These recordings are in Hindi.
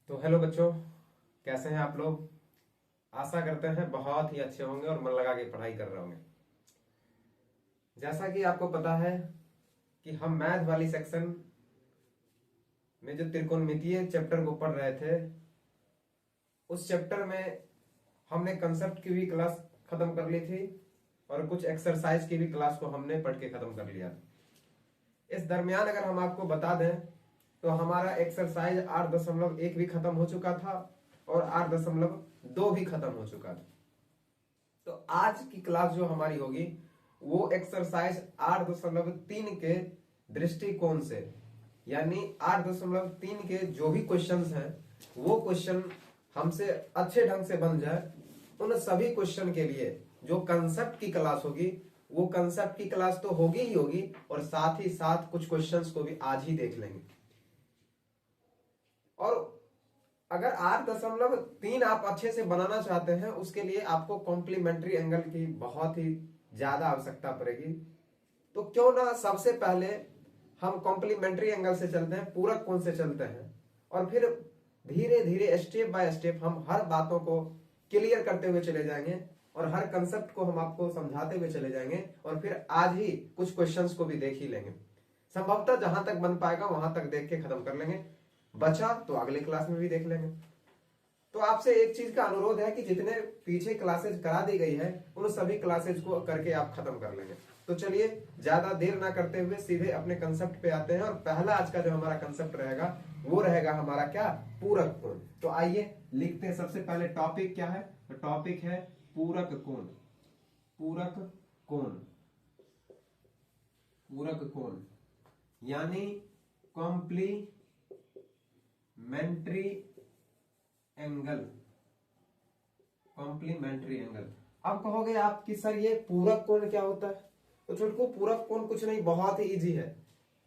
तो हेलो बच्चों, कैसे हैं आप लोग। आशा करते हैं बहुत ही अच्छे होंगे और मन लगा के पढ़ाई कर रहे होंगे। जैसा कि आपको पता है कि हम मैथ वाली सेक्शन में जो त्रिकोणमितीय चैप्टर को पढ़ रहे थे, उस चैप्टर में हमने कंसेप्ट की भी क्लास खत्म कर ली थी और कुछ एक्सरसाइज की भी क्लास को हमने पढ़ के खत्म कर लिया। इस दरमियान अगर हम आपको बता दें तो हमारा एक्सरसाइज 8.1 भी खत्म हो चुका था और 8.2 भी खत्म हो चुका था। तो आज की क्लास जो हमारी होगी वो एक्सरसाइज 8.3 के दृष्टिकोण से, यानी 8.3 के जो भी क्वेश्चंस हैं वो क्वेश्चन हमसे अच्छे ढंग से बन जाए, उन सभी क्वेश्चन के लिए जो कंसेप्ट की क्लास होगी वो कंसेप्ट की क्लास तो होगी ही होगी और साथ ही साथ कुछ क्वेश्चंस को भी आज ही देख लेंगे। और अगर 8.3 आप अच्छे से बनाना चाहते हैं उसके लिए आपको कॉम्प्लीमेंट्री एंगल की बहुत ही ज्यादा आवश्यकता पड़ेगी। तो क्यों ना सबसे पहले हम कॉम्प्लीमेंट्री एंगल से चलते हैं, पूरक कोण से चलते हैं और फिर धीरे धीरे स्टेप बाय स्टेप हम हर बातों को क्लियर करते हुए चले जाएंगे और हर कंसेप्ट को हम आपको समझाते हुए चले जाएंगे और फिर आज ही कुछ क्वेश्चंस को भी देख ही लेंगे। संभवतः जहां तक बन पाएगा वहां तक देख के खत्म कर लेंगे, बचा तो अगले क्लास में भी देख लेंगे। तो आपसे एक चीज का अनुरोध है कि जितने पीछे क्लासेज करा दी गई है उन सभी क्लासेज को करके आप खत्म कर लेंगे। तो चलिए ज्यादा देर ना करते हुए सीधे अपने कंसेप्ट पे आते हैं और पहला आज का जो हमारा कंसेप्ट रहेगा वो रहेगा हमारा क्या, पूरक कोण। तो आइए लिखते हैं। सबसे पहले टॉपिक क्या है, तो टॉपिक है पूरक कोण। पूरक कोण, पूरक कोण यानी कॉम्प्लीमेंट्री एंगल। Complementary angle. अब कहोगे आप कि सर ये पूरक कोण क्या होता है। तो छोटू, पूरक कोण कुछ नहीं, बहुत ही इजी है।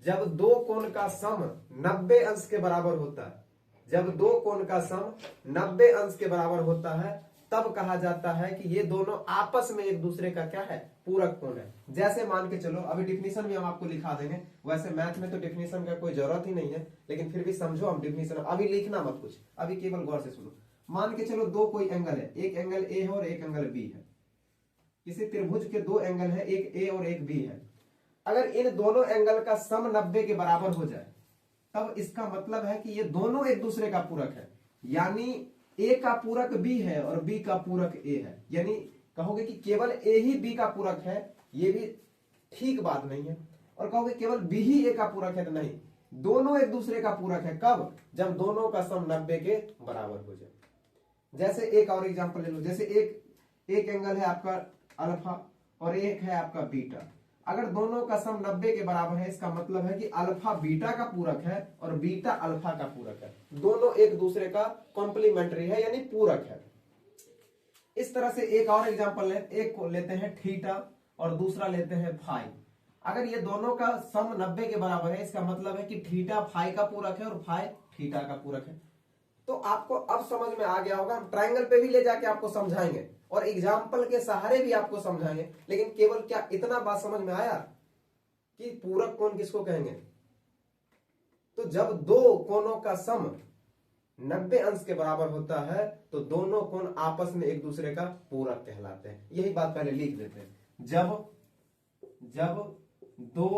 जब दो कोण का सम 90 अंश के बराबर होता है, जब दो कोण का सम 90 अंश के बराबर होता है तब कहा जाता है कि ये दोनों आपस में एक दूसरे का क्या है, पूरक कोण है। जैसे मान के चलो, अभी डिफिनीशन भी हम आपको लिखा देंगे। वैसे मैथ में तो डिफिनीशन का कोई जरूरत ही नहीं है, लेकिन फिर भी समझो हम डिफिनीशन, अभी लिखना मत कुछ, अभी केवल गौर से सुनो। मान के चलो दो कोई एंगल है, एक एंगल ए है और एक एंगल बी है। किसी त्रिभुज के दो एंगल है, एक ए और एक बी है। अगर इन दोनों एंगल का सम 90 के बराबर हो जाए तब इसका मतलब है कि ये दोनों एक दूसरे का पूरक है। यानी ए का पूरक बी है और बी का पूरक ए है। यानी कहोगे कि केवल ए ही बी का पूरक है, ये भी ठीक बात नहीं है। और कहोगे केवल बी ही ए का पूरक है, तो नहीं, दोनों एक दूसरे का पूरक है। कब? जब दोनों का सम 90 के बराबर हो जाए। जैसे एक और एग्जांपल ले लो। जैसे एक एंगल है आपका अल्फा और एक है आपका बीटा। अगर दोनों का सम 90 के बराबर है, इसका मतलब है कि अल्फा बीटा का पूरक है और बीटा अल्फा का पूरक है। दोनों एक दूसरे का कॉम्प्लीमेंट्री है, यानी पूरक है। इस तरह से एक और एग्जांपल है, एक को लेते हैं थीटा और दूसरा लेते हैं फाई। अगर ये दोनों का सम 90 के बराबर है, इसका मतलब है कि थीटा फाई का पूरक है और फाई थीटा का पूरक है। तो आपको अब समझ में आ गया होगा। हम ट्रायंगल पे भी ले जाके आपको समझाएंगे और एग्जाम्पल के सहारे भी आपको समझाएंगे, लेकिन केवल क्या इतना बात समझ में आया कि पूरक कोण किसको कहेंगे। तो जब दो कोणों का सम 90 अंश के बराबर होता है तो दोनों कोण आपस में एक दूसरे का पूरक कहलाते हैं। यही बात पहले लिख देते हैं। जब दो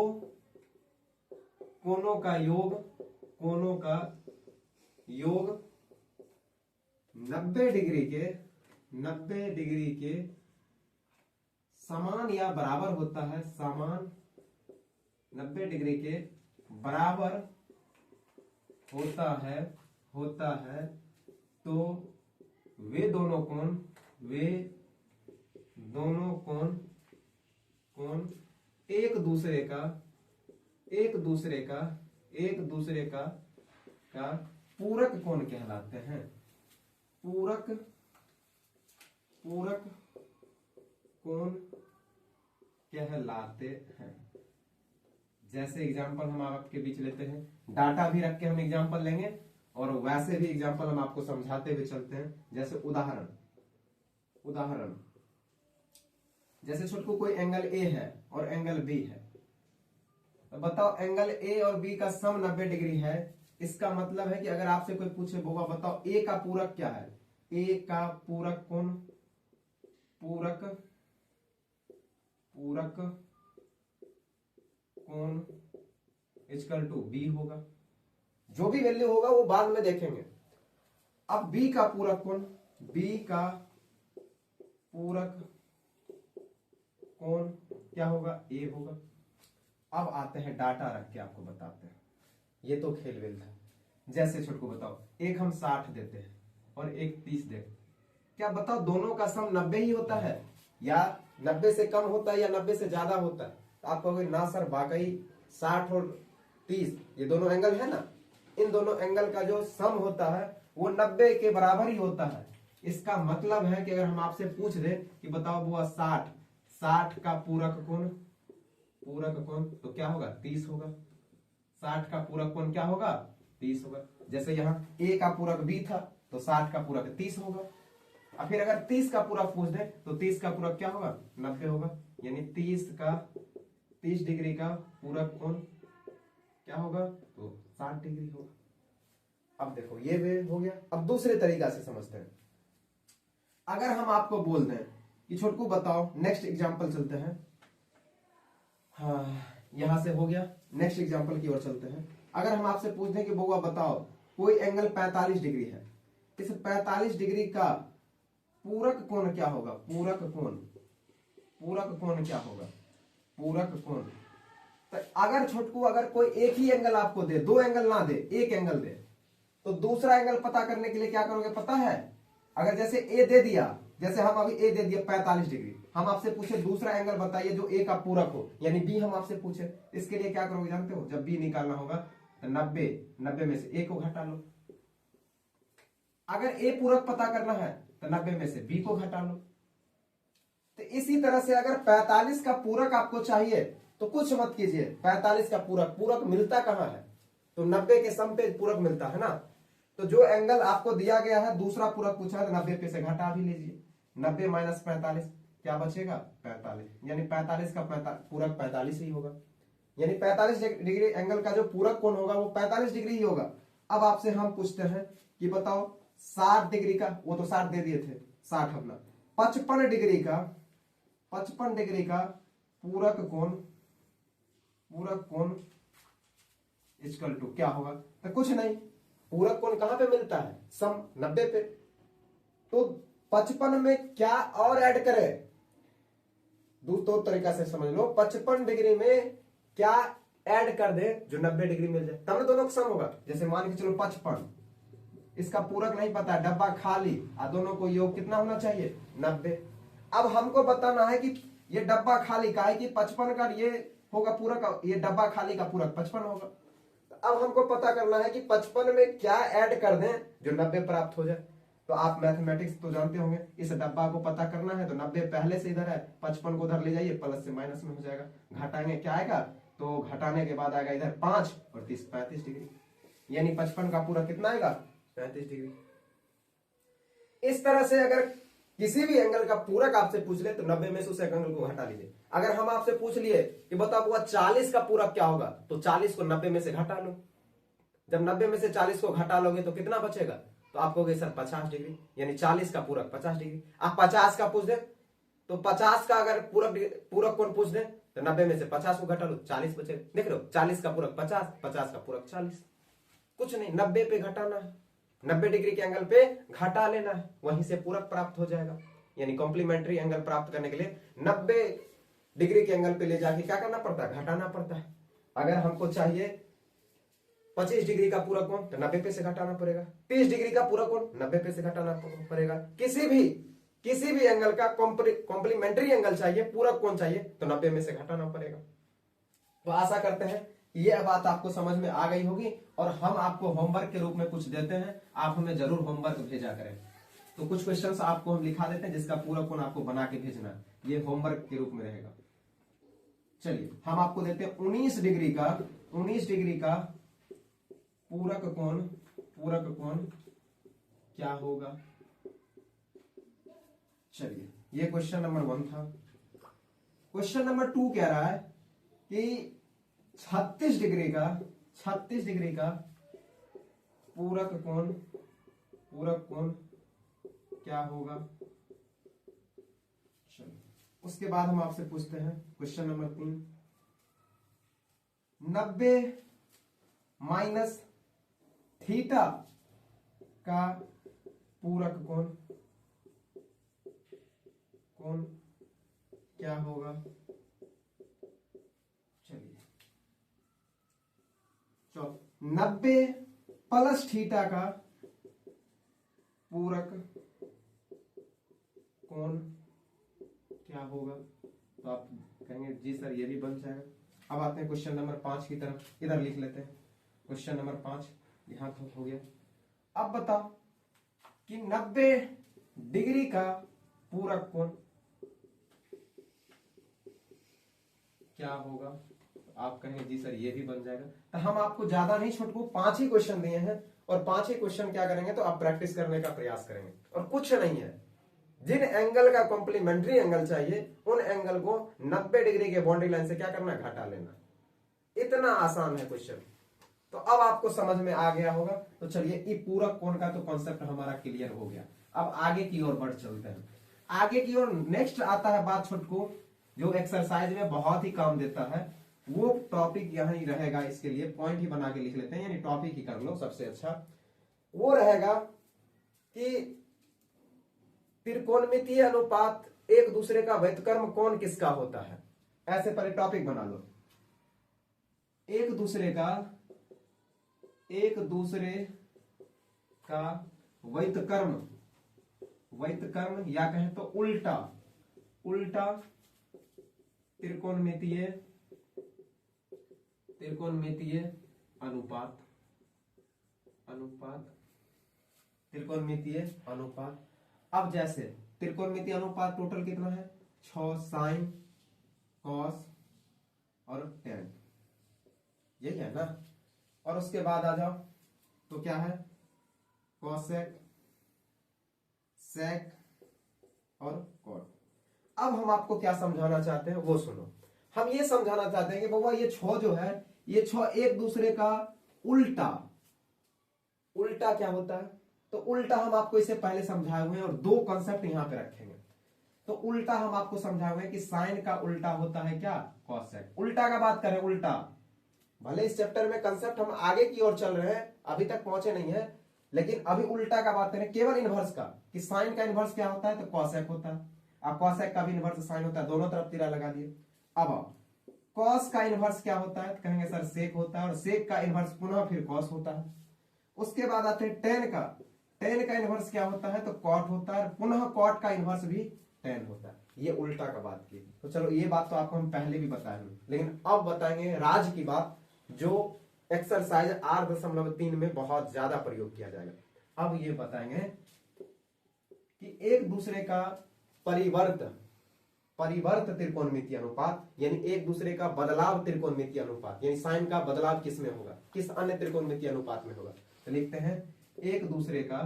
कोणों का योग 90 डिग्री के समान या बराबर होता है, समान 90 डिग्री के बराबर होता है तो वे दोनों कोण एक दूसरे का पूरक कोण कहलाते हैं। पूरक कोण कहलाते हैं। जैसे एग्जांपल हम आपके बीच लेते हैं, डाटा भी रख के हम एग्जांपल लेंगे और वैसे भी एग्जांपल हम आपको समझाते हुए चलते हैं। जैसे उदाहरण जैसे छोटू कोई एंगल ए है और एंगल बी है, तो बताओ एंगल ए और बी का सम 90 डिग्री है, इसका मतलब है कि अगर आपसे कोई पूछे बोगा बताओ ए का पूरक क्या है, ए का पूरक कौन, पूरक पूरक कौन इक्वल टू बी होगा। जो भी वैल्यू होगा वो बाद में देखेंगे। अब बी का पूरक कौन, बी का पूरक कौन क्या होगा, ए होगा। अब आते हैं डाटा रख के आपको बताते हैं। ये तो खेल वेल था। जैसे छोटको बताओ एक हम 60 देते हैं और एक 30 देते, क्या बताओ दोनों का सम 90 ही होता है या 90 से कम होता है या 90 से ज्यादा होता है? तो आप कहोगे ना सर वाकई 60 और 30 ये दोनों एंगल है ना, इन दोनों एंगल का जो सम होता है वो 90 के बराबर ही होता है। इसका मतलब है कि अगर हम आपसे पूछ दें कि बताओ वो 60 का पूरक कोण, पूरक कोण तो क्या होगा 30 होगा। 60 का पूरक कोण क्या होगा 30 होगा। जैसे यहाँ a का पूरक b था तो 60 का पूरक 30 होगा। और फिर अगर 30 का पूरक पूछ दे तो 30 का पूरक क्या होगा 90 होगा। यानी 30 डिग्री का पूरक कोण क्या होगा तो 60 डिग्री होगा। अब देखो ये वे हो गया। अब दूसरे तरीका से समझते हैं। अगर हम आपको बोल दें कि छोटकू बताओ, नेक्स्ट एग्जांपल चलते हैं। हाँ यहां से हो गया, नेक्स्ट एग्जांपल की ओर चलते हैं। अगर हम आपसे पूछ दें कि बउआ बताओ कोई एंगल 45 डिग्री है, इस 45 डिग्री का पूरक कोण क्या होगा, पूरक कोण क्या होगा, पूरक कोण। तो अगर छोटकू अगर कोई एक ही एंगल आपको दे, दो एंगल ना दे, एक एंगल दे, तो दूसरा एंगल पता करने के लिए क्या करोगे पता है? अगर जैसे ए दे दिया, जैसे हम अभी ए दे दिया 45 डिग्री, हम आपसे पूछे दूसरा एंगल बताइए जो ए का पूरक हो, यानी बी हम आपसे पूछे, इसके लिए क्या करोगे जानते हो? जब बी निकालना होगा तो 90 में से ए को घटा लो। अगर ए पूरक पता करना है तो 90 में से बी को घटा लो। तो इसी तरह से अगर 45 का पूरक आपको चाहिए तो कुछ मत कीजिए, 45 का पूरक मिलता कहां है? तो 90 के सम पे पूरक मिलता है ना। तो जो एंगल आपको दिया गया है दूसरा पूरक पूछा है तो 90 पे से घटा भी लीजिए। 90 माइनस 45 क्या बचेगा 45, यानी 45 का पूरक 45 ही होगा। यानी 45 डिग्री एंगल का जो पूरक कोण होगा वो 45 डिग्री ही होगा। अब आपसे हम पूछते हैं कि बताओ 60 डिग्री का, वो तो 60 दे दिए थे, 60 अपना 55 डिग्री का पूरक कोण इक्वल टू क्या होगा? तो कुछ नहीं, पूरक कोण कहां पे मिलता है? सम 90 पे। तो 55 में क्या और ऐड करें? दूसरा तरीका से समझ लो, 55 डिग्री में क्या ऐड कर दे जो 90 डिग्री मिल जाए, तब ना दोनों का सम होगा। जैसे मान के चलो 55, इसका पूरक नहीं पता है, डब्बा खाली, और दोनों को योग कितना होना चाहिए 90। अब हमको बताना है कि ये डब्बा खाली का है कि 55 का ये होगा पूरक, ये डब्बा खाली का पूरक 55 होगा। अब हमको पता करना है कि 55 में क्या ऐड कर दें जो 90 प्राप्त हो जाए। तो आप मैथमेटिक्स तो जानते होंगे, इस डब्बा को पता करना है तो 90 पहले से इधर है, 55 को उधर ले जाइए, प्लस से माइनस में हो जाएगा, घटाएंगे क्या आएगा, तो घटाने के बाद आएगा इधर 5 और 30 35 डिग्री, यानी 55 का पूरा कितना आएगा 35 डिग्री। इस तरह से अगर किसी भी एंगल का पूरक आपसे पूछ ले तो 90 में से उस एंगल को घटा लीजिए। अगर हम आपसे पूछ लिए कि बताओ वो 40 का पूरक क्या होगा, तो 40 को 90 में से घटा लो। जब 90 में से 40 को घटा लोगे तो कितना बचेगा? तो आप कहोगे सर 50 डिग्री, यानी 40 का पूरक 50 डिग्री। आप 50 का पूछ दे तो 50 का अगर पूरक कोण पूछ दे तो 90 में से 50 को घटा लो, 40 बचेगा। देख लो 40 का पूरक 50, 50 का पूरक 40, कुछ नहीं 90 पे घटाना है, 90 डिग्री के एंगल पे घटा लेना है, वहीं से पूरक प्राप्त हो जाएगा। यानी कॉम्प्लीमेंट्री एंगल प्राप्त करने के लिए 90 डिग्री के एंगल पे ले जाके क्या करना पड़ता है, घटाना पड़ता है। अगर हमको चाहिए 25 डिग्री का पूरक कोण तो 90 पे से घटाना पड़ेगा, 30 डिग्री का पूरक कोण 90 पे से घटाना पड़ेगा। किसी भी एंगल का कॉम्प्लीमेंट्री एंगल चाहिए, पूरक कोण चाहिए तो 90 में से घटाना पड़ेगा। तो आशा करते हैं ये बात आपको समझ में आ गई होगी। और हम आपको होमवर्क के रूप में कुछ देते हैं, आप हमें जरूर होमवर्क भेजा करें। तो कुछ क्वेश्चंस आपको हम लिखा देते हैं जिसका पूरक कोण आपको बना के भेजना है, ये होमवर्क के रूप में रहेगा। चलिए हम आपको देते हैं 19 डिग्री का पूरक कोण क्या होगा। चलिए ये क्वेश्चन नंबर 1 था। क्वेश्चन नंबर 2 कह रहा है कि 36 डिग्री का पूरक कोण क्या होगा। चलो उसके बाद हम आपसे पूछते हैं क्वेश्चन नंबर 3, 90 माइनस थीटा का पूरक कोण क्या होगा। चलिए 90 प्लस थीटा का पूरक कोण क्या होगा। तो आप कहेंगे जी सर ये भी बन जाएगा। अब आते हैं क्वेश्चन नंबर 5 की तरफ, इधर लिख लेते हैं क्वेश्चन नंबर 5, यहां तो हो गया। अब बताओ कि 90 डिग्री का पूरक कोण क्या होगा। तो आप कहेंगे जी सर ये भी बन जाएगा। तो हम आपको ज्यादा नहीं, छोटे को 5 ही क्वेश्चन दिए हैं और 5 ही क्वेश्चन क्या करेंगे तो आप प्रैक्टिस करने का प्रयास करेंगे और कुछ नहीं है। जिन एंगल का कॉम्प्लीमेंट्री एंगल चाहिए उन एंगल को 90 डिग्री के बाउंड्री लाइन से क्या करना, घटा लेना। इतना आसान है क्वेश्चन। तो अब आपको समझ में आ गया होगा। तो चलिए ये पूरक कोण का तो कॉन्सेप्ट हमारा क्लियर हो गया। अब आगे की ओर बढ़ चलते हैं। आगे की ओर नेक्स्ट आता है बात छोटको, जो एक्सरसाइज में बहुत ही काम देता है। वो टॉपिक यहां ही रहेगा, इसके लिए पॉइंट ही बना के लिख लेते हैं, यानी टॉपिक ही कर लो सबसे अच्छा। वो रहेगा कि त्रिकोणमितीय अनुपात एक दूसरे का व्युत्क्रम कोण किसका होता है। ऐसे पहले टॉपिक बना लो, एक दूसरे का व्युत्क्रम या कहें तो उल्टा त्रिकोणमितीय अनुपात त्रिकोणमितीय अनुपात। अब जैसे त्रिकोणमितीय अनुपात टोटल कितना है, 6 साइन कॉस और टेन, यही है ना। और उसके बाद आ जाओ तो क्या है, कॉसेक सेक और कॉट। अब हम आपको क्या समझाना चाहते हैं वो सुनो। हम ये समझाना चाहते हैं कि बाबा ये 6 जो है, ये 6 एक दूसरे का उल्टा क्या होता है। तो उल्टा हम आपको इसे पहले समझाए हुए हैं और 2 कॉन्सेप्ट यहां पे रखेंगे। तो उल्टा हम आपको समझाए हुए हैं कि साइन का उल्टा होता है क्या, कॉसेक। उल्टा का बात करें, उल्टा भले इस चैप्टर में कंसेप्ट हम आगे की ओर चल रहे हैं, अभी तक पहुंचे नहीं है, लेकिन अभी उल्टा का बात करें केवल इनवर्स का, कि साइन का इनवर्स क्या होता है तो कॉसेक होता है। अब कॉसेक का भी इनवर्स साइन होता है, दोनों तरफ तिरा लगा दिए। अब कॉस का इनवर्स क्या होता है तो कहेंगे सर सेक होता है, और सेक का इनवर्स पुनः फिर कॉस होता है। उसके बाद आते हैं टेन का इनवर्स क्या होता है तो कॉट होता है, पुनः कॉट का इनवर्स भी टेन होता है। ये उल्टा का बात की। तो चलो ये बात तो आपको हम पहले भी बताए हैं, लेकिन अब बताएंगे राज की बात, जो एक्सरसाइज 8.3 में बहुत ज्यादा प्रयोग किया जाएगा। अब ये बताएंगे कि एक दूसरे का परिवर्त त्रिकोणमितीय अनुपात, यानी एक दूसरे का बदलाव त्रिकोणमितीय अनुपात, यानी साइन का बदलाव किस में होगा, किस अन्य त्रिकोणमितीय अनुपात में होगा। तो लिखते हैं एक दूसरे का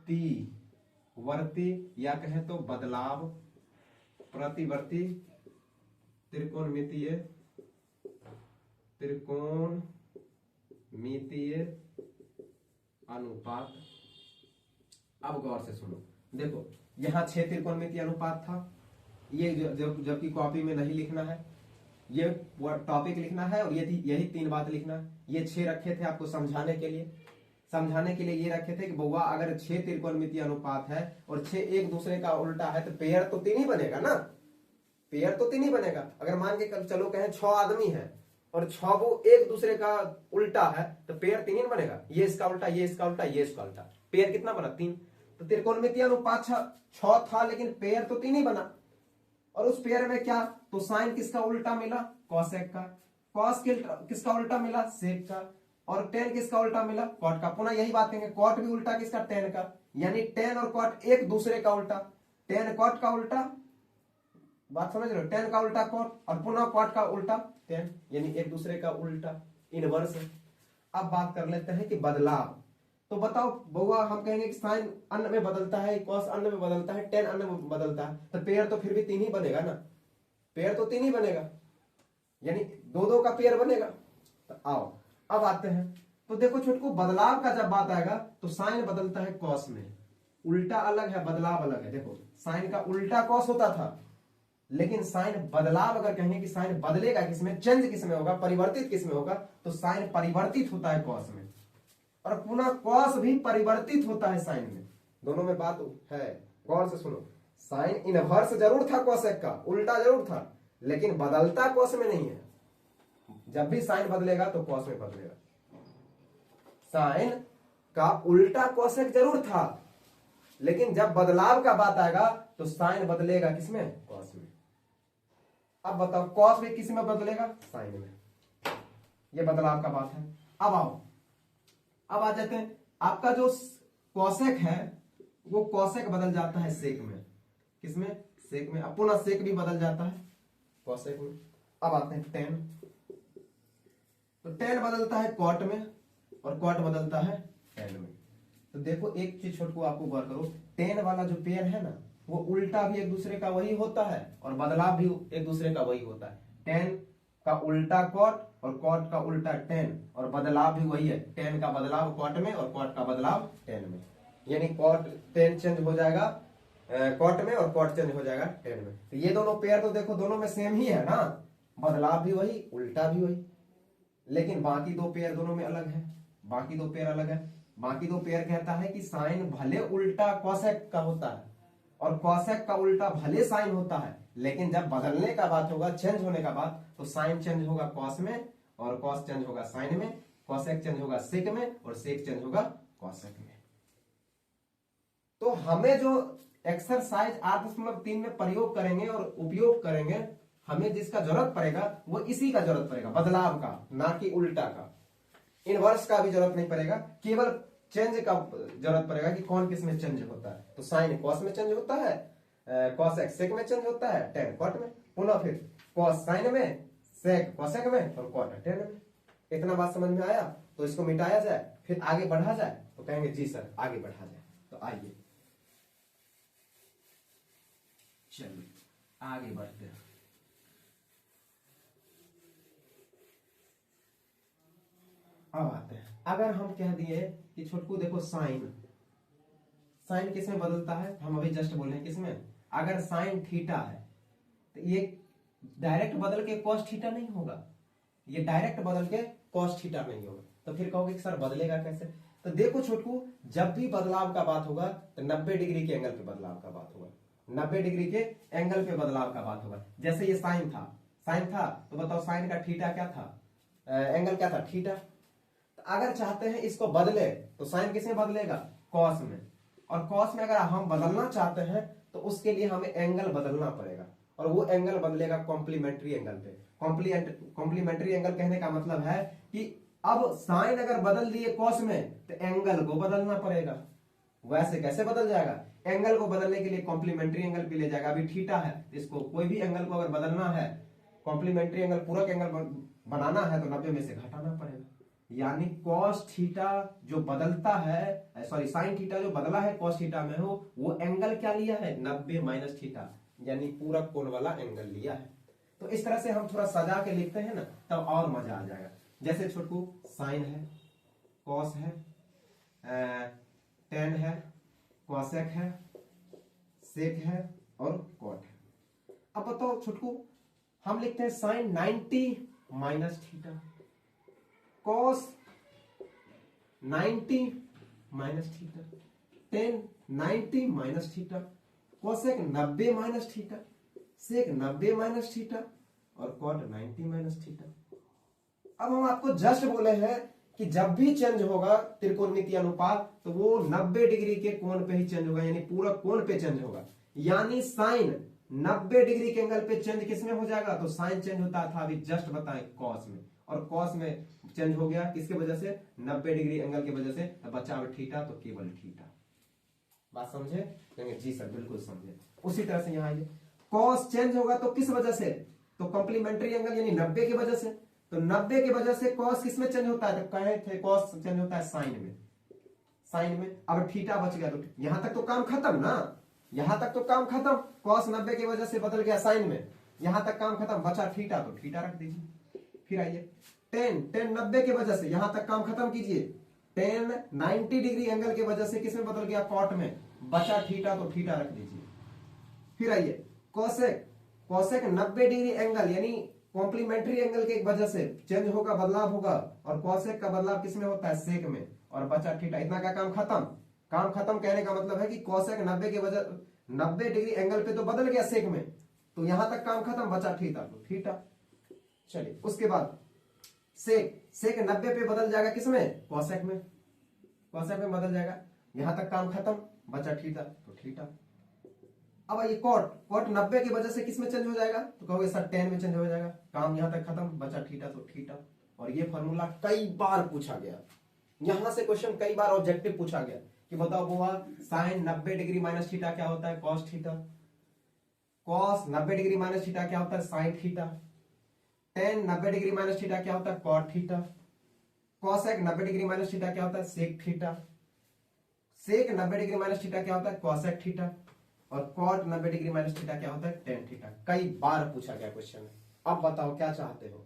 प्रतिवर्ती या कहें तो बदलाव प्रतिवर्ती त्रिकोणमितीय अनुपात। अब गौर से सुनो, देखो यहां 6 त्रिकोणमितीय अनुपात था, ये जबकि कॉपी में नहीं लिखना है, ये टॉपिक लिखना है और यही 3 बात लिखना है। ये 6 रखे थे आपको समझाने के लिए ये रखे थे कि बउआ अगर 6 त्रिकोणमितीय अनुपात है और 6 एक दूसरे का उल्टा है तो पेयर तो 3 ही बनेगा ना, पेयर तो 3 ही बनेगा। अगर मान के चलो कहें 6 आदमी है और 6 वो एक दूसरे का उल्टा है तो पेयर 3 ही बनेगा, ये इसका उल्टा, ये इसका उल्टा, ये इसका उल्टा, पेयर कितना बना 3। तो त्रिकोणमितीय अनुपात 6 था लेकिन पेयर तो 3 ही बना। और उस पेयर में क्या, तो साइन किसका उल्टा मिला, कॉसेक का, कॉस किसका उल्टा मिला, सेक का, और टेन किसका उल्टा मिला, कॉट का। पुनः यही बात कहेंगे कॉट भी उल्टा किसका, टेन का, यानी टेन और कॉट एक दूसरे का उल्टा, टेन कॉट का उल्टा, बात समझ रहे हो, टेन का उल्टा कॉट और पुनः कॉट का उल्टा टेन, यानी एक दूसरे का उल्टा, इनवर्स। अब बात कर लेते हैं कि बदलाव, तो बताओ बउआ, हम कहेंगे कि साइन अन्य में बदलता है, कॉस अन्य में बदलता है, टेन अन्य में बदलता है, तो पेयर तो फिर भी 3 ही बनेगा ना, पेयर तो 3 ही बनेगा, यानी 2-2 का पेयर बनेगा। तो आओ अब आते हैं, तो देखो छोटकू, बदलाव का जब बात आएगा तो साइन बदलता है कॉस में, उल्टा अलग है बदलाव अलग है। देखो साइन का उल्टा कॉस होता था, लेकिन साइन बदलाव अगर कहेंगे कि साइन बदलेगा किसमें, चेंज किसमें होगा, परिवर्तित किसमें होगा, तो साइन परिवर्तित होता है कॉस में, और पुनः कॉस भी परिवर्तित होता है साइन में। दोनों में बात है, गौर से सुनो। साइन इनवर्स जरूर था कॉसेक का, उल्टा जरूर था, लेकिन बदलता कॉस में नहीं है। जब भी साइन बदलेगा तो कॉस में बदलेगा। साइन का उल्टा कॉसेक जरूर था, लेकिन जब बदलाव का बात आएगा तो साइन बदलेगा किसमें, कॉस में। अब बताओ कॉस भी किस में बदलेगा, साइन में। ये बदलाव का बात है। अब आओ, अब आ जाते हैं, आपका जो कॉसेक है वो कॉसेक बदल जाता है सेक में, किसमें, सेक में। अब पुनः सेक भी बदल जाता है कॉसेक में। अब आते हैं टेन, तो टेन बदलता है कॉट में, और कॉट बदलता है टेन में। तो देखो एक चीज छोटू आपको गौर करो, टेन वाला जो पेयर है ना, वो उल्टा भी एक दूसरे का वही होता है, और बदलाव भी एक दूसरे का वही होता है। टेन का उल्टा कॉट और कॉट का उल्टा टेन, और बदलाव भी वही है, टेन का बदलाव कॉट में और कॉट का बदलाव टेन में। यानी कॉट टेन चेंज हो जाएगा कॉट में, और कॉट चेंज हो जाएगा टेन में। तो ये दोनों पेयर तो देखो दोनों में सेम ही है ना, बदलाव भी वही उल्टा भी वही, लेकिन बाकी 2 पेयर दोनों में अलग है। बाकी 2 पेयर अलग है। बाकी 2 पेयर कहता है कि साइन भले उल्टा कॉसेक का होता है, और कॉसेक का उल्टा भले साइन होता है, लेकिन जब बदलने का बात होगा, चेंज होने का बात, तो साइन चेंज होगा कॉस में, और कॉस चेंज होगा साइन में, कॉसेक चेंज होगा सेक में, और सेक चेंज होगा कॉसेक में। तो हमें जो एक्सरसाइज 8.3 में प्रयोग करेंगे और उपयोग करेंगे, हमें जिसका जरूरत पड़ेगा वो इसी का जरूरत पड़ेगा, बदलाव का, ना कि उल्टा का। इनवर्स का भी जरूरत नहीं पड़ेगा, केवल चेंज का जरूरत पड़ेगा कि कौन किस में चेंज होता है। तो साइन कॉस में चेंज होता है, कॉस सेक में चेंज होता है, टेन कॉट में, पुनः फिर कॉस साइन में, सेक कॉसेक में, और कॉट टेन में। इतना बात समझ में आया? तो इसको मिटाया जाए, फिर आगे बढ़ा जाए, तो कहेंगे जी सर आगे बढ़ा जाए। तो आइए चलिए आगे बढ़ते हैं। अब आते हैं, अगर हम कह दिए कि छोटकू देखो साइन, साइन किस में बदलता है, हम अभी जस्ट बोले किसमें, अगर साइन थीटा है तो ये डायरेक्ट बदल के कॉस थीटा नहीं होगा, ये डायरेक्ट बदल के कॉस थीटा नहीं होगा। तो फिर कहोगे कि सर बदलेगा कैसे? तो देखो छोटकू, जब भी बदलाव का बात होगा तो 90 डिग्री के एंगल पे बदलाव का बात होगा, 90 डिग्री के एंगल पे बदलाव का बात होगा। जैसे ये साइन था, साइन था, तो बताओ साइन का थीटा क्या था, एंगल क्या था, थीटा। तो अगर चाहते हैं इसको बदले तो साइन किसमें बदलेगा, कॉस में। और कॉस में अगर हम बदलना चाहते हैं तो उसके लिए हमें एंगल बदलना पड़ेगा, और वो एंगल बदलेगा कॉम्प्लीमेंट्री एंगल पे। कॉम्प्लीमेंट्री एंगल कहने का मतलब है कि अब साइन अगर बदल दिए कॉस में तो एंगल को बदलना पड़ेगा। वैसे कैसे बदल जाएगा, एंगल को बदलने के लिए कॉम्प्लीमेंट्री एंगल पे ले जाएगा। अभी थीटा है, इसको कोई भी एंगल को अगर बदलना है, कॉम्प्लीमेंट्री एंगल पूरक एंगल बनाना है, तो 90 में से घटाना पड़ेगा। यानी कॉस थीटा जो बदलता है, सॉरी साइन थीटा जो बदला है कॉस थीटा में हो, वो एंगल क्या लिया है, 90 माइनस थीटा, यानी पूरक कोण वाला एंगल लिया है। तो इस तरह से हम थोड़ा सजा के लिखते हैं ना, तब और मजा आ जाएगा। जैसे छोटकू साइन है, कॉस है, टेन है, कॉसेक है, सेक है, और कॉट है। अब बताओ छोटकू, हम लिखते हैं sine 90 minus theta, cos 90 minus theta, tan 90 minus theta, cosec 90 minus theta, sec 90 minus theta, और कॉट 90 माइनस थीटा। अब हम आपको जस्ट बोले हैं कि जब भी चेंज होगा त्रिकोणमितीय अनुपात, तो वो 90 डिग्री के कोण पे ही चेंज होगा, यानी पूरा कोण पे चेंज होगा। यानी साइन 90 डिग्री के एंगल पे चेंज किसमें हो जाएगा, तो साइन चेंज होता था अभी जस्ट बताएं कॉस में, और कॉस में चेंज हो गया किसके वजह से, 90 डिग्री एंगल की वजह से। तो बचा अब थीटा, तो केवल थीटा। बात समझे? कहेंगे जी सर बिल्कुल समझे। उसी तरह से यहाँ कॉस चेंज होगा तो किस वजह से, तो कॉम्प्लीमेंट्री एंगल यानी 90 की वजह से। तो 90 की वजह से कॉस किसमें चेंज होता है, तो कहे थे कॉस चेंज होता है साइन में, साइन में। अब थीटा बच गया तो यहां तक तो काम खत्म ना, यहां तक तो काम खत्म। कॉस 90 की वजह से बदल गया साइन में, यहां तक काम खत्म। बचा थीटा तो थीटा रख दीजिए। फिर आइए टेन 90 की वजह से यहां तक काम खत्म कीजिए। टेन 90 डिग्री एंगल की वजह से किसमें बदल गया, कॉट में। बचा थीटा तो थीटा रख दीजिए। फिर आइए कोसेक, कोसेक 90 डिग्री एंगल यानी कॉम्प्लीमेंट्री एंगल की वजह से चेंज होगा, बदलाव होगा। और कोसेक का बदलाव किसमें होता है, सेक में। और बचा थीटा। इतना का काम खत्म। काम खत्म कहने का मतलब है कि कोसेक 90 की वजह 90 डिग्री एंगल पे तो बदल गया सेक में, तो यहां तक काम खत्म। बचा थीटा तो थीटा। चलिए उसके बाद सेक, सेक 90 पे बदल जाएगा किसमें, कोसेक में। कोसेक में बदल जाएगा, यहां तक काम खत्म। बचा थीटा तो थीटा। अब ये कॉट, कॉट 90 की वजह से किसमें चेंज हो जाएगा, तो कहोगे सर टेन में चेंज हो जाएगा। काम यहां तक खत्म। बचा थीटा तो थीटा। और ये फॉर्मूला कई बार पूछा गया, यहां से क्वेश्चन कई बार ऑब्जेक्टिव पूछा गया कि बताओ बुआ साइन 90 डिग्री माइनस थीटा क्या होता है, cos theta. Cos 90 degree minus theta क्या होता है, sine theta. Tan 90 degree minus theta क्या होता है, cot theta. Cosec 90 degree minus theta क्या होता है, sec theta. Sec 90 degree minus theta क्या होता है, कॉसेक थीटा। और कॉट 90 डिग्री माइनस थीटा क्या होता है, टेन थीटा। कई बार पूछा गया क्वेश्चन है। अब बताओ क्या चाहते हो,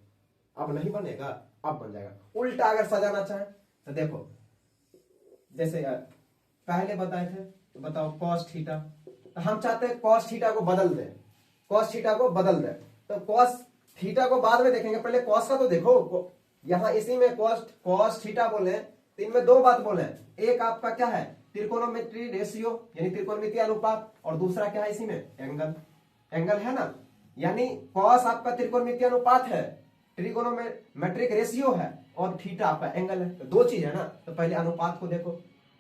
अब नहीं बनेगा, अब बन जाएगा। उल्टा अगर सजाना चाहे तो देखो, जैसे पहले बताए थे तो बताओ कॉस थीटा, तो हम चाहते हैं कॉस थीटा को बदल दें, कॉस थीटा को बदल दें। तो कॉस थीटा को बाद में देखेंगे, पहले कॉस का तो देखो। यहां इसी में कॉस थीटा बोले तो इनमें दो बात बोले। एक आपका क्या है, त्रिकोणोमेट्री रेशियो यानी त्रिकोणमितीय अनुपात, और दूसरा क्या है इसी में, एंगल। एंगल है ना, यानी कॉस आपका त्रिकोणमितीय अनुपात है, ट्रिगोनोमेट्रिक रेशियो है, और थीटा आपका एंगल है। तो दो चीज है ना। तो पहले अनुपात को देखो,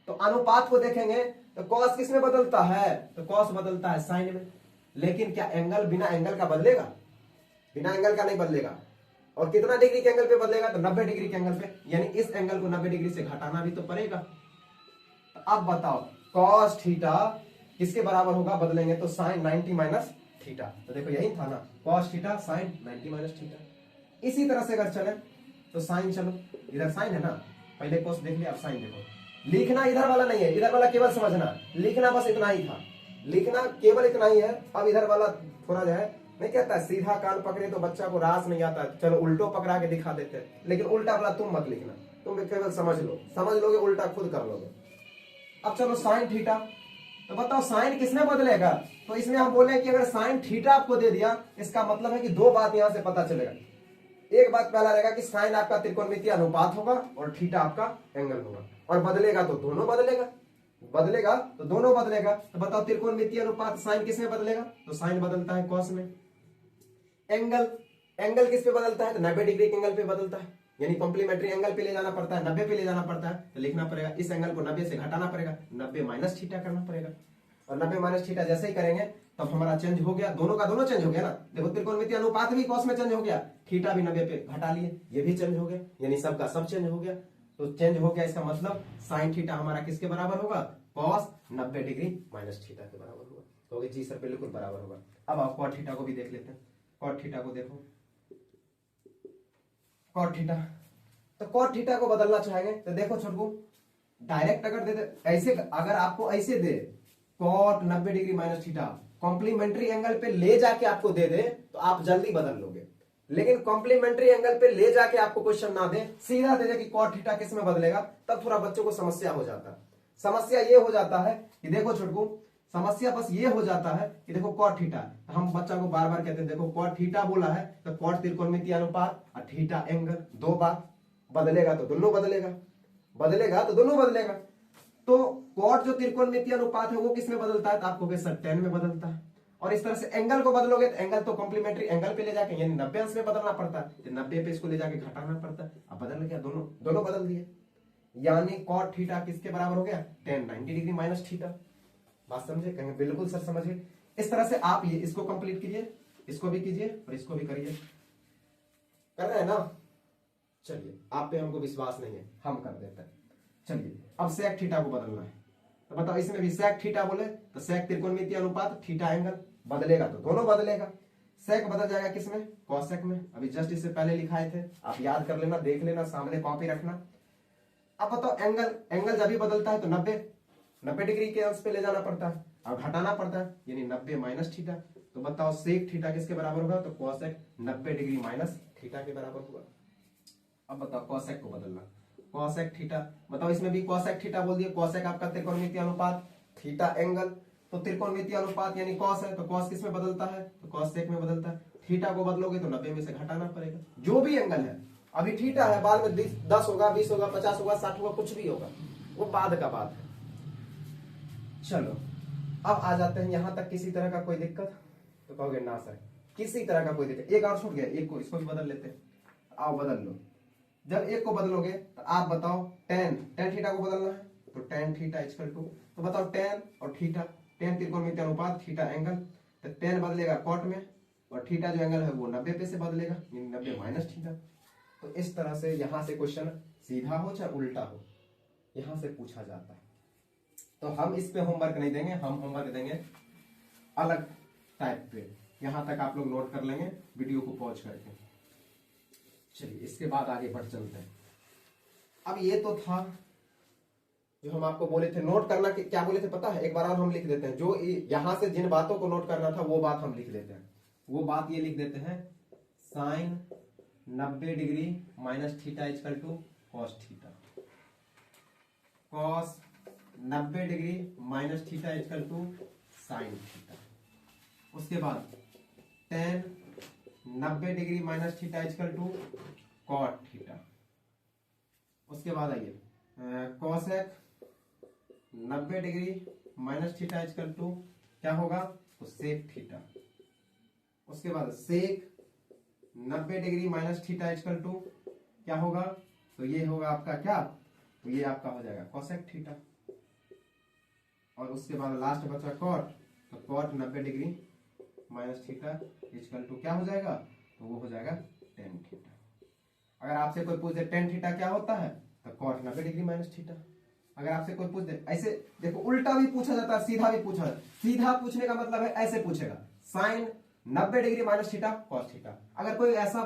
तो अनुपात को देखेंगे तो कॉस किस में बदलता है, तो कॉस बदलता है साइन में। लेकिन क्या एंगल बिना एंगल का बदलेगा, बिना एंगल का नहीं बदलेगा। और कितना डिग्री के एंगल पे बदलेगा, तो 90 डिग्री के एंगल पे, यानी इस एंगल को 90 डिग्री से घटाना भी तो पड़ेगा। तो अब बताओ कॉस थीटा किसके बराबर होगा, बदलेंगे तो साइन 90 माइनस थीटा। तो देखो यही था ना, cos theta sine 90 minus theta. इसी तरह से अगर चले तो साइन, चलो इधर साइन है ना, पहले कॉस देख लिया, अब साइन देखो। लिखना इधर वाला नहीं है, इधर वाला केवल समझना, लिखना बस इतना ही था, लिखना केवल इतना ही है। अब इधर वाला थोड़ा जो है, नहीं कहता है सीधा कान पकड़े तो बच्चा को रास नहीं आता, चलो उल्टो पकड़ा के दिखा देते हैं। लेकिन उल्टा वाला तुम मत लिखना, तुम केवल समझ लो, समझ लोगे उल्टा खुद कर लोगे। अब चलो साइन थीटा, तो बताओ साइन किसमें बदलेगा, तो इसमें हम बोले कि अगर साइन थीटा आपको दे दिया, इसका मतलब है कि दो बात यहां से पता चलेगा। एक बात पहला रहेगा कि साइन आपका त्रिकोणमितीय अनुपात होगा और थीटा आपका एंगल होगा। और बदलेगा तो दोनों बदलेगा, बदलेगा तो दोनों बदलेगा। तो बताओ त्रिकोणमितीय अनुपात साइन किस में बदलेगा, तो साइन बदलता है कॉस में। एंगल, एंगल किस पे बदलता है, तो 90 डिग्री के एंगल पे बदलता है, यानी कॉम्प्लीमेंट्री एंगल पे ले जाना पड़ता है, 90 पे ले जाना पड़ता है। तो लिखना पड़ेगा इस एंगल को 90 से घटाना पड़ेगा, 90 माइनस थीटा करना पड़ेगा। और 90 माइनस थीटा जैसे ही करेंगे तब हमारा चेंज हो गया, दोनों का दोनों चेंज हो गया ना। देखो त्रिकोणमितीय अनुपात भी कॉस में चेंज हो गया, थीटा भी 90 पे घटा लिए, ये भी चेंज हो गया, यानी सबका सब चेंज हो गया। तो चेंज हो गया, इसका मतलब साइन थीटा हमारा किसके बराबर होगा, कॉस 90 डिग्री माइनस थीटा के बराबर होगा। तो जी सर बिल्कुल बराबर होगा। अब आप कॉट थीटा को भी देख लेते हैं, कॉट थीटा को देखो, कॉट थीटा। तो कॉट थीटा को बदलना चाहेंगे तो देखो छोटू, डायरेक्ट अगर दे दे ऐसे, अगर आपको ऐसे दे cot 90 degree minus theta, complementary angle पे ले जाके आपको दे दे तो आप जल्दी बदल लोगे। लेकिन कॉम्प्लीमेंट्री एंगल पे ले जाके आपको क्वेश्चन ना दे, सीधा दे दे कि कॉट थीटा किस में बदलेगा, तब थोड़ा बच्चों को समस्या हो जाता है। समस्या ये हो जाता है कि देखो छोटू, समस्या बस ये हो जाता है कि देखो कॉट थीटा, हम बच्चा को बार बार कहते हैं देखो कॉट थीटा बोला है तो कॉट त्रिकोणमितीय अनुपात और थीटा एंगल, दो बात, बदलेगा तो दोनों बदलेगा, बदलेगा तो दोनों बदलेगा। तो कॉट जो त्रिकोणमितीय अनुपात है वो किसमें बदलता है, तो आपको सर टेन में बदलता है। और इस तरह से एंगल को बदलोगे तो एंगल तो कॉम्प्लीमेंट्री एंगल पे ले जाके यानी 90 अंश में बदलना पड़ता है, तो 90 पे इसको ले जाके घटाना पड़ता है। अब बदल गया, दोनों दोनों बदल दिए, यानी कॉट थीटा किसके बराबर हो गया, टेन 90 डिग्री माइनस थीटा। बात समझे, कहेंगे बिल्कुल सर समझे। इस तरह से आप ये इसको कंप्लीट कीजिए, इसको भी कीजिए और इसको भी करिए, कर रहे हैं ना। चलिए आप पे हमको विश्वास नहीं है, हम कर देते हैं। चलिए अब सेक थीटा को बदलना है, तो बताओ इसमें भी सेक थीटा बोले तो सेक त्रिकोणमितीय अनुपात थीटा एंगल, बदलेगा तो दोनों बदलेगा। सेक बदल जाएगा किसमें, कॉसेक में। अभी जस्ट इससे पहले लिखाए थे, आप याद कर लेना, देख लेना, सामने कॉपी रखना। अब बताओ एंगल, एंगल जब भी बदलता है तो 90 डिग्री के अंश पे ले जाना पड़ता है और घटाना पड़ता है, यानी 90 माइनस थीटा। तो बताओ सेक थीटा किसके बराबर होगा, तो कॉसेक 90 डिग्री माइनस थीटा के बराबर होगा। अब बताओ कॉसेक को बदलना, कॉसेक थीटा, बताओ इसमें भी कॉसेक थीटा बोल दिया। कॉसेक आपका त्रिकोणमितीय अनुपात, थीटा एंगल, तो त्रिकोणमितीय अनुपात यानी कॉस है, तो कॉस किस में बदलता है, तो कॉस सेक में बदलता है। थीटा को बदलोगे तो 90 में से घटाना पड़ेगा, जो भी एंगल है। अभी थीटा है, बाद में 10 होगा, 20 होगा, 50 होगा, 60 होगा, कुछ भी होगा, वो बाद का बात है। चलो अब आ जाते हैं यहां तक, किसी तरह का कोई दिक्कत, तो कहोगे ना सर किसी तरह का कोई दिक्कत। एक और छूट गया, एक को, इसको भी बदल लेते हैं। आओ बदल लो। जब एक को बदलोगे तो आप बताओ टेन थीटा को बदलना है, तो टेन थीटा इक्वल टू, तो बताओ टेन और थीटा, टेन त्रिकोणमितीय अनुपात, थीटा एंगल, तो टेन बदलेगा कॉट में और थीटा जो एंगल है वो 90 पे से बदलेगा, यानी 90 माइनस थीटा। तो इस तरह से यहां से क्वेश्चन सीधा हो चाहे उल्टा हो, यहां से पूछा जाता है। तो हम इस पे होमवर्क नहीं देंगे, हम होमवर्क देंगे अलग टाइप पे। यहां तक आप लोग नोट कर लेंगे वीडियो को पॉज करके। चलिए इसके बाद आगे बढ़ चलते हैं। अब ये तो था जो हम आपको बोले थे नोट करना, कि क्या बोले थे पता है, एक बार और हम लिख देते हैं। जो यहां से जिन बातों को नोट करना था वो बात हम लिख देते हैं। वो बात ये लिख देते हैं, sine 90 degree minus theta equal to cos theta, cos 90 degree minus theta equal to sine theta. उसके बाद tan 90 degree minus theta equal to cot theta. उसके बाद आइए cosec 90 degree minus theta equal to क्या होगा, तो सेक थीटा। उसके बाद sec 90 degree minus theta equal to क्या होगा, तो ये होगा आपका क्या, तो ये आपका हो जाएगा कॉसेक थीटा। और उसके बाद लास्ट बचा कॉट, तो cot 90 degree minus theta equal to क्या हो जाएगा, तो वो हो जाएगा टेन थीटा। अगर आपसे कोई पूछ दे टेन थीटा क्या होता है, तो कॉट 90 डिग्री माइनस थीटा। अगर आपसे कोई पूछ दे, ऐसे देखो उल्टा भी पूछा जाता है, सीधा भी पूछा जाता है। सीधा पूछने का मतलब है ऐसे पूछेगा, sine 90 degree minus theta cos theta. अगर कोई ऐसा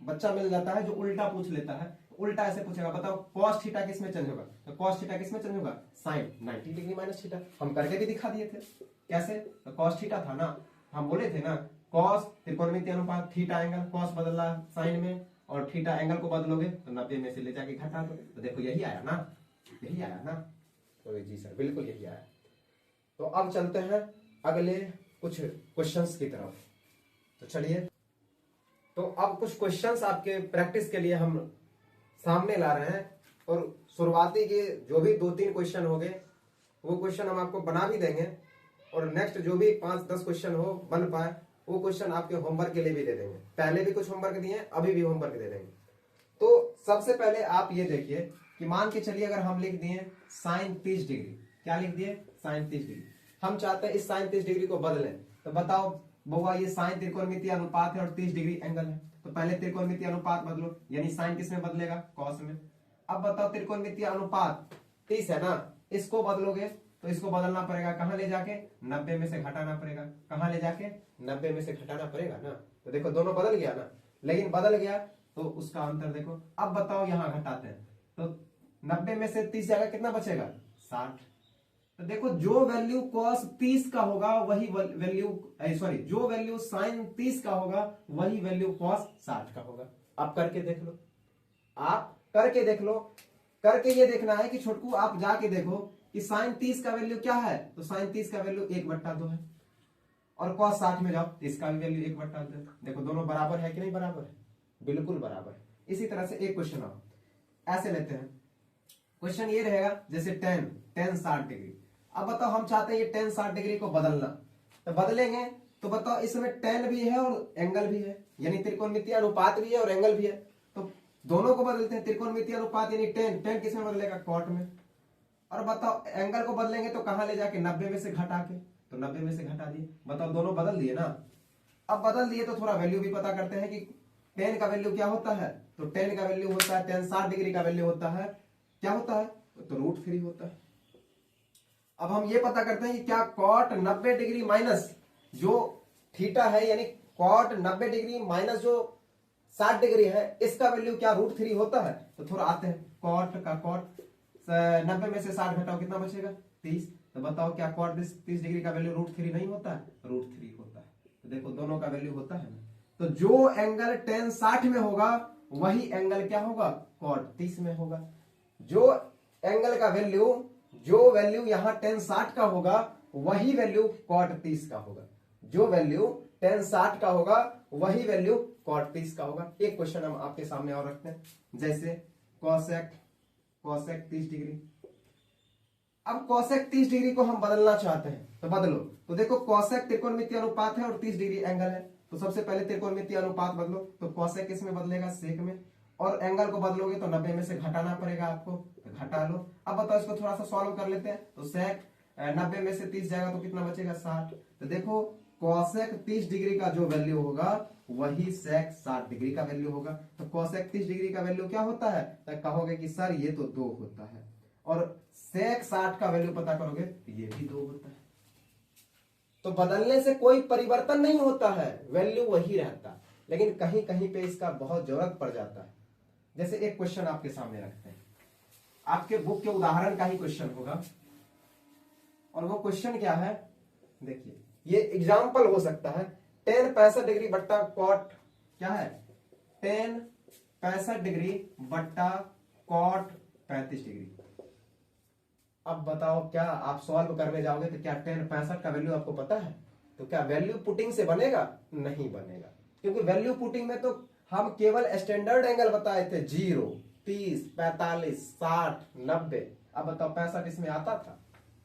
बच्चा मिल जाता है जो उल्टा पूछ लेता है, उल्टा ऐसे पूछेगा, बताओ कॉस थीटा किस में चेंज होगा, तो कॉस थीटा किस में चेंज होगा, साइन 90 डिग्री माइनस थीटा। हम करके भी दिखा दिए थे, कैसे, तो कॉस थीटा था ना, हम बोले थे ना कॉस त्रिकोणमितीय अनुपात, थीटा एंगल, कॉस बदला साइन में और थीटा एंगल को बदलोगे तो 90 में से ले जाके घटा दो, तो देखो यही आया ना, यही आया ना। तो जी सर बिल्कुल यही आया। तो अब चलते हैं अगले कुछ क्वेश्चंस की तरफ। तो चलिए, तो अब कुछ क्वेश्चंस आपके प्रैक्टिस के लिए हम सामने ला रहे हैं, और शुरुआती के जो भी 2-3 क्वेश्चन हो गए वो क्वेश्चन हम आपको बना भी देंगे, और नेक्स्ट जो भी 5-10 क्वेश्चन हो बन पाए वो क्वेश्चन आपके होमवर्क के लिए भी दे देंगे। पहले भी कुछ होमवर्क दिए, अभी भी होमवर्क दे देंगे। तो सबसे पहले आप ये देखिए कि मान के चलिए अगर हम लिख दिए साइन 30 डिग्री, क्या लिख दिए, साइन 30 डिग्री। हम चाहते हैं इस साइन 30 डिग्री को बदलें, तो बताओ बउआ ये साइन त्रिकोणमितीय अनुपात है और 30 डिग्री एंगल है, तो पहले त्रिकोणमितीय अनुपात बदलो, यानी साइन किस में बदलेगा, कॉस में। अब बताओ त्रिकोणमितीय अनुपात 30 है ना, इसको बदलोगे तो इसको बदलना पड़ेगा, कहां ले जाके, 90 में से घटाना पड़ेगा, कहां ले जाके, 90 में से घटाना पड़ेगा ना। तो देखो दोनों बदल गया ना, लेकिन बदल गया तो उसका अंतर देखो। अब बताओ यहां घटाते हैं तो 90 में से 30 जाएगा, कितना बचेगा, 60। तो देखो जो वैल्यू कॉस 30 का होगा वही वैल्यू, सॉरी जो वैल्यू साइन 30 का होगा वही वैल्यू कॉस 60 का होगा। आप करके देख लो, आप करके देख लो। करके ये देखना है कि छोटकू आप जाके देखो कि साइन 30 का वैल्यू क्या है, तो साइन 30 का वैल्यू 1/2 है, और कॉस 60 में जाओ तो इसका भी वैल्यू 1/2। देखो दोनों बराबर है कि नहीं बराबर है, बिल्कुल बराबर है। इसी तरह से एक क्वेश्चन आओ, ऐसे लेते हैं। क्वेश्चन ये रहेगा जैसे टेन 60 डिग्री। अब बताओ हम चाहते हैं ये 10 60 डिग्री को बदलना, तो बदलेंगे तो बताओ इसमें टेन भी है और एंगल भी है, यानी त्रिकोणमितीय अनुपात भी है और एंगल भी है, तो दोनों को बदलते हैं। त्रिकोणमितीय अनुपात यानी टेन किस में बदलेगा, कॉट में। और बताओ एंगल को बदलेंगे तो कहां ले जाके, 90 में से घटा के, तो 90 में से घटा दिए। बताओ दोनों बदल दिए ना। अब बदल दिए तो थोड़ा वैल्यू भी पता करते हैं कि टेन का वैल्यू क्या होता है, तो टेन का वैल्यू होता है, 10 60 डिग्री का वैल्यू होता है, क्या होता है, तो √3 होता है। अब हम ये पता करते हैं कि क्या कॉट 90 डिग्री माइनस जो थीटा है, यानी कॉट 90 डिग्री माइनस जो 60 डिग्री है, इसका वैल्यू क्या √3 होता है। तो थोड़ा आते हैं, कॉट का कॉट 90 में से 60 घटाओ कितना बचेगा 30। तो बताओ क्या कॉट 30 डिग्री का वैल्यू √3 नहीं होता है? √3 होता है। तो देखो दोनों का वैल्यू होता है ना। तो जो एंगल tan 60 में होगा वही एंगल क्या होगा कॉट 30 में होगा। जो एंगल का वैल्यू जो वैल्यू यहाँ tan 60 का होगा वही वैल्यू कॉट 30 का होगा। जो वैल्यू tan 60 का होगा वही वैल्यू कॉट 30 का होगा। एक क्वेश्चन हम आपके सामने और रखते हैं, जैसे कॉसेक 30 डिग्री। अब कॉसेक 30 डिग्री को हम बदलना चाहते हैं तो बदलो। तो देखो कॉसेक त्रिकोणमितीय अनुपात है और 30 डिग्री एंगल है। तो सबसे पहले त्रिकोणमितीय अनुपात बदलो। तो कॉसेक किस में बदलेगा सेक में, और एंगल को बदलोगे तो 90 में से घटाना पड़ेगा आपको, तो घटा लो। अब बताओ इसको थोड़ा सा सॉल्व कर लेते हैं। तो सेक 90 में से 30 जाएगा तो कितना बचेगा 60। तो देखो कॉसेक 30 डिग्री का जो वैल्यू होगा वही सेक 60 डिग्री का वैल्यू होगा। तो कॉसेक 30 डिग्री का वैल्यू क्या होता है? तो कहोगे कि सर ये तो 2 होता है, और सेक 60 का वैल्यू पता करोगे तो ये भी 2 होता है। तो बदलने से कोई परिवर्तन नहीं होता है, वैल्यू वही रहता है, लेकिन कहीं कहीं पे इसका बहुत जरूरत पड़ जाता है। जैसे एक क्वेश्चन आपके सामने रखते हैं, आपके बुक के उदाहरण का ही क्वेश्चन होगा, और वो क्वेश्चन क्या है देखिए, ये एग्जाम्पल हो सकता है। tan 65 डिग्री बट्टा कॉट क्या है, tan 65 डिग्री बट्टा कॉट 35 डिग्री। अब बताओ क्या आप सॉल्व करने जाओगे तो क्या tan 65 का वैल्यू आपको पता है? तो क्या वैल्यू पुटिंग से बनेगा? नहीं बनेगा, क्योंकि वैल्यू पुटिंग में तो हम केवल स्टैंडर्ड एंगल बताए थे, 0, 30, 45, 60, 90। अब बताओ 65 इसमें आता था?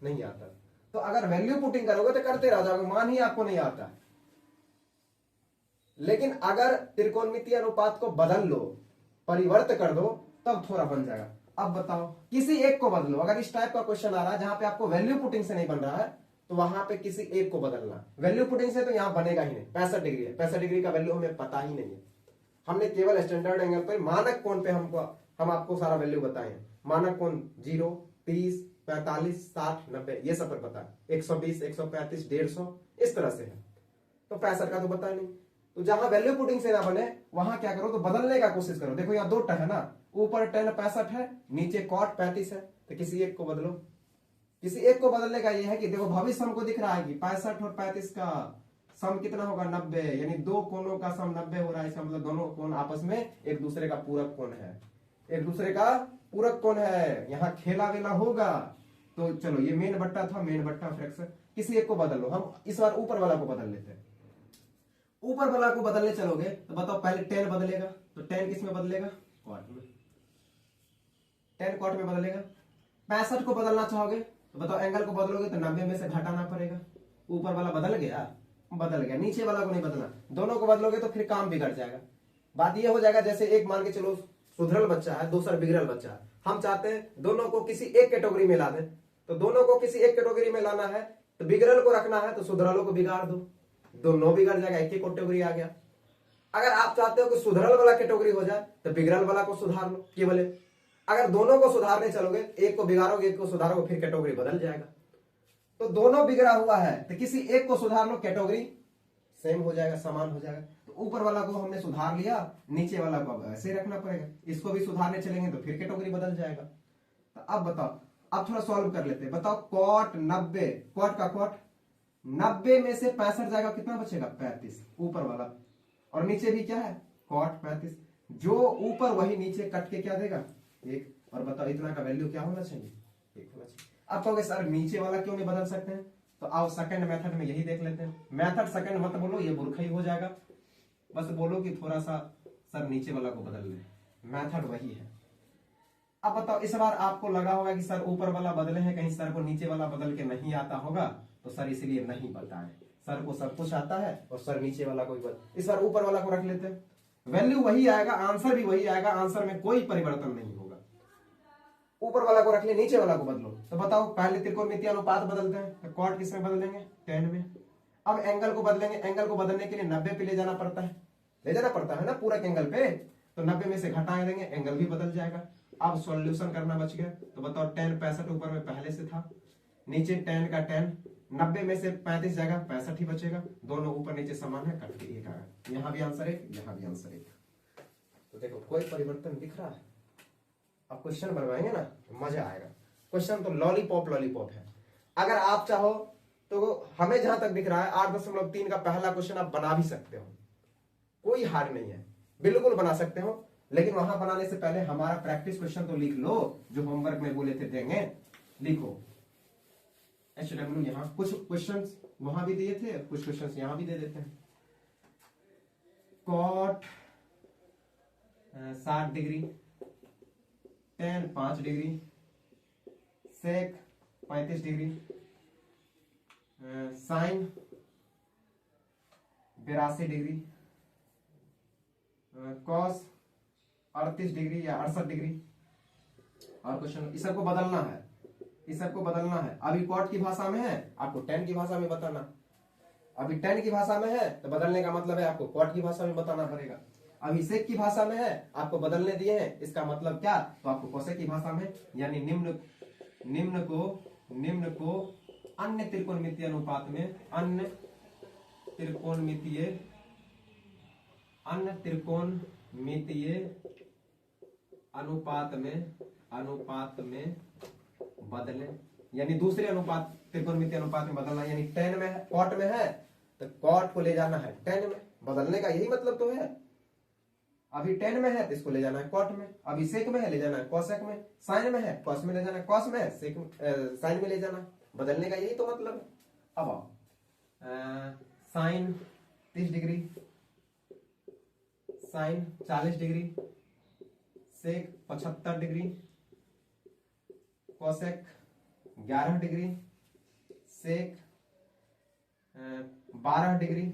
नहीं आता। तो अगर वैल्यू पुटिंग करोगे तो करते रह जाओगे, मान ही आपको नहीं आता। लेकिन अगर त्रिकोणमितीय अनुपात को बदल लो, परिवर्त कर दो, तब थोड़ा बन जाएगा। अब बताओ किसी एक को बदलो। अगर इस टाइप का क्वेश्चन आ रहा है जहां पे आपको वैल्यू पुटिंग से नहीं बन रहा है, तो वहां पे किसी एक को बदलना। वैल्यू पुटिंग से तो यहां बनेगा ही नहीं। 65 डिग्री है, 65 डिग्री का वैल्यू हमें पता ही नहीं है। हमने केवल स्टैंडर्ड एंगल पे मानक कोण पे हम आपको सारा वैल्यू बताए हैं। मानक कोण 0, 30, 45, 60, 90 ये सब पर पता है। 120, 135, 150 इस तरह से है। तो 65 का तो पता नहीं। तो जहां वैल्यू पुटिंग से ना बने वहां क्या करो, तो बदलने का कोशिश करो। देखो यहाँ 2 टर्म है ना, ऊपर tan 65 है, नीचे cot 35 है। तो किसी एक को बदलो। किसी एक को बदलने का यह है कि देखो भविष्य हमको दिख रहा है कि 65 और 35 का सम कितना होगा 90, यानी 2 कोणों का सम 90 हो रहा है। इसका मतलब दोनों कोण आपस में एक दूसरे का पूरक कोण है, एक दूसरे का पूरक कोण है। यहाँ खेला वेला होगा। तो चलो ये मेन बट्टा था, मेन बट्टा फ्रैक्शन। किसी एक को बदल लो। हम इस बार ऊपर वाला को बदल लेते हैं। ऊपर वाला को बदलने चलोगे तो बताओ पहले tan बदलेगा। तो tan किस में बदलेगा? कॉट में। tan कॉट में बदलेगा। 65 को बदलना चाहोगे तो बताओ एंगल को बदलोगे तो 90 में से घटाना पड़ेगा। ऊपर वाला बदल गया, बदल गया, नीचे वाला को नहीं बदलना। दोनों को बदलोगे तो फिर काम बिगड़ जाएगा। बात यह हो जाएगा जैसे एक मान के चलो सुधरल बच्चा है, दूसरा बिगड़ल बच्चा है। हम चाहते हैं दोनों को किसी एक कैटेगरी में ला दें। तो दोनों को किसी एक कैटेगरी में लाना है तो बिगड़ल को रखना है, तो सुधरलों को बिगाड़ दो, दोनों बिगड़ जाएगा, एक ही कैटेगरी आ गया। अगर आप चाहते हो कि सुधरल वाला कैटेगरी हो जाए तो बिगड़ल वाला को सुधार लो केवल। अगर दोनों को सुधारने चलोगे, एक को बिगाड़ोगे एक को सुधारोगे, फिर कैटेगरी बदल जाएगा। तो दोनों बिगड़ा हुआ है तो किसी एक को सुधार लो, कैटेगरी सेम हो जाएगा, समान हो जाएगा। तो ऊपर वाला को हमने सुधार लिया, नीचे वाला को ऐसे रखना पड़ेगा। इसको भी सुधारने चलेंगे तो फिर कैटेगरी बदल जाएगा। तो अब बताओ, अब थोड़ा सॉल्व कर लेते हैं। बताओ कॉट 90, कॉट का कॉट 90 में से 65 जाएगा, कितना बचेगा 35 ऊपर वाला, और नीचे भी क्या है कॉट 35। जो ऊपर वही नीचे कट के क्या देगा 1। और बताओ इतना का वैल्यू क्या होना चाहिए 1 होना चाहिए। अब कहोगे सर नीचे वाला क्यों नहीं बदल सकते हैं? तो आओ सेकंड मेथड में यही देख लेते हैं। मेथड सेकंड मत बोलो, ये मूर्ख ही हो जाएगा। बस बोलो कि थोड़ा सा सर नीचे वाला को बदल ले, मेथड वही है। अब बताओ इस बार आपको लगा होगा कि सर ऊपर वाला बदले हैं, कहीं सर को नीचे वाला बदल के नहीं आता होगा, तो सर इसलिए नहीं बताए। सर को सब कुछ आता है और सर नीचे वाला को इस बार ऊपर वाला को रख लेते हैं। वैल्यू वही आएगा, आंसर भी वही आएगा, आंसर में कोई परिवर्तन नहीं होगा। ऊपर वाला को रख ले, नीचे वाला को बदलो। तो बताओ पहले त्रिकोणमितीय अनुपात बदलते हैं। तो कॉट किस में बदल देंगे? tan में। अब एंगल को बदलेंगे। एंगल को बदलने के लिए 90 पे ले जाना पड़ता है, ले जाना पड़ता है ना पूरा एंगल पे। तो 90 में से घटा देंगे, एंगल भी बदल जाएगा। अब सॉल्यूशन करना बच गया। तो बताओ tan 65 ऊपर में पहले से था, नीचे tan का tan, 90 में से 35 जाएगा, 65 ही बचेगा। दोनों ऊपर नीचे समान है, कट के 1 आएगा। यहाँ भी आंसर 1, यहाँ भी आंसर 1। तो देखो कोई परिवर्तन दिख रहा है? अब क्वेश्चन बनवाएंगे ना मजा आएगा। क्वेश्चन तो लॉलीपॉप लॉलीपॉप है। अगर आप चाहो तो हमें जहां तक दिख रहा है 8.3 का पहला क्वेश्चन आप बना भी सकते हो, कोई हार नहीं है, बिल्कुल बना सकते हो। लेकिन वहां बनाने से पहले हमारा प्रैक्टिस क्वेश्चन तो लिख लो, जो होमवर्क में बोले थे देंगे, लिखो। HW यहां कुछ क्वेश्चंस वहां भी दिए थे, कुछ क्वेश्चंस यहां भी दे देते हैं। Cot 60 degree, tan 5 degree, sec 35 degree, sine 82 degree, cos 38 degree या 68 डिग्री। और क्वेश्चन इस सबको बदलना है, इस सबको बदलना है। अभी कॉट की भाषा में है, आपको tan की भाषा में बताना। अभी tan की भाषा में है तो बदलने का मतलब है आपको कॉट की भाषा में बताना पड़ेगा। अभी सेक की भाषा में है, आपको बदलने दिए हैं, इसका मतलब क्या, तो आपको कोसेक की भाषा में, यानी निम्न को अन्य त्रिकोणमितीय अनुपात में, अन्य त्रिकोणमितीय अनुपात में बदलें, यानी दूसरे अनुपात त्रिकोणमितीय अनुपात में बदलना। यानी tan में है, कॉट में है तो कॉट को ले जाना है tan में, बदलने का यही मतलब तो है। अभी tan में है तो इसको ले जाना है कॉट में, अभी सेक में है ले जाना है कोसेक में, साइन में है कॉस में ले जाना है, कॉस में है साइन में ले जाना है, बदलने का यही तो मतलब है। अब आओ, साइन 30 डिग्री, साइन 40 डिग्री, सेक 75 डिग्री, कोसेक 11 डिग्री, सेक 12 डिग्री।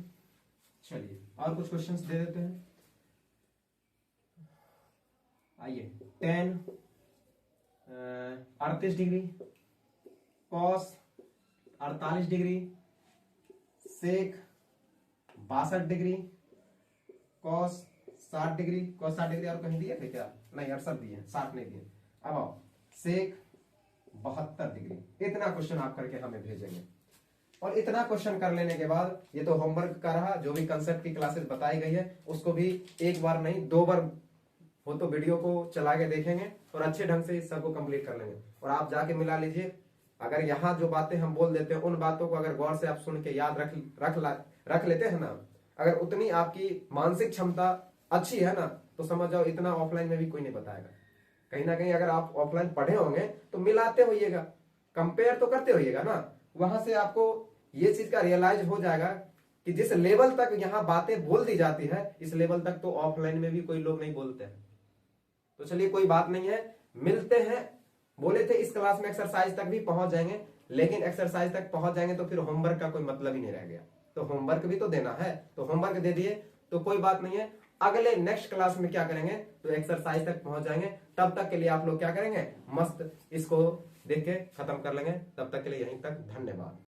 चलिए और कुछ क्वेश्चंस दे देते हैं। आइए, tan 38 डिग्री, कॉस 48 डिग्री, सेक 62 degree, cos 60 degree, cos 60 degree. और कहीं दिए थे क्या? नहीं, 68 दिए, 60 नहीं दिए। अब आओ, सेक 72 डिग्री। इतना क्वेश्चन आप करके हमें भेजेंगे। और इतना क्वेश्चन कर लेने के बाद, ये तो होमवर्क का रहा, जो भी कंसेप्ट की क्लासेस बताई गई है उसको भी एक बार नहीं 2 बार हो तो वीडियो को चला के देखेंगे और अच्छे ढंग से इस सबको कंप्लीट कर लेंगे। और आप जाके मिला लीजिए, अगर यहाँ जो बातें हम बोल देते हैं उन बातों को अगर गौर से आप सुन के याद रख लेते हैं ना, अगर उतनी आपकी मानसिक क्षमता अच्छी है ना, तो समझ जाओ इतना ऑफलाइन में भी कोई नहीं बताएगा। कहीं ना कहीं अगर आप ऑफलाइन पढ़े होंगे तो मिलाते होइएगा, कंपेयर तो करते होइएगा ना, वहां से आपको ये चीज का रियलाइज हो जाएगा कि जिस लेवल तक यहाँ बातें बोल दी जाती है, इस लेवल तक तो ऑफलाइन में भी कोई लोग नहीं बोलते हैं। तो चलिए कोई बात नहीं है, मिलते हैं। बोले थे इस क्लास में एक्सरसाइज तक भी पहुंच जाएंगे, लेकिन एक्सरसाइज तक पहुंच जाएंगे तो फिर होमवर्क का कोई मतलब ही नहीं रह गया। तो होमवर्क भी तो देना है, तो होमवर्क दे दिए तो कोई बात नहीं है। अगले नेक्स्ट क्लास में क्या करेंगे, तो एक्सरसाइज तक पहुंच जाएंगे। तब तक के लिए आप लोग क्या करेंगे, मस्त इसको देख के खत्म कर लेंगे। तब तक के लिए यहीं तक, धन्यवाद।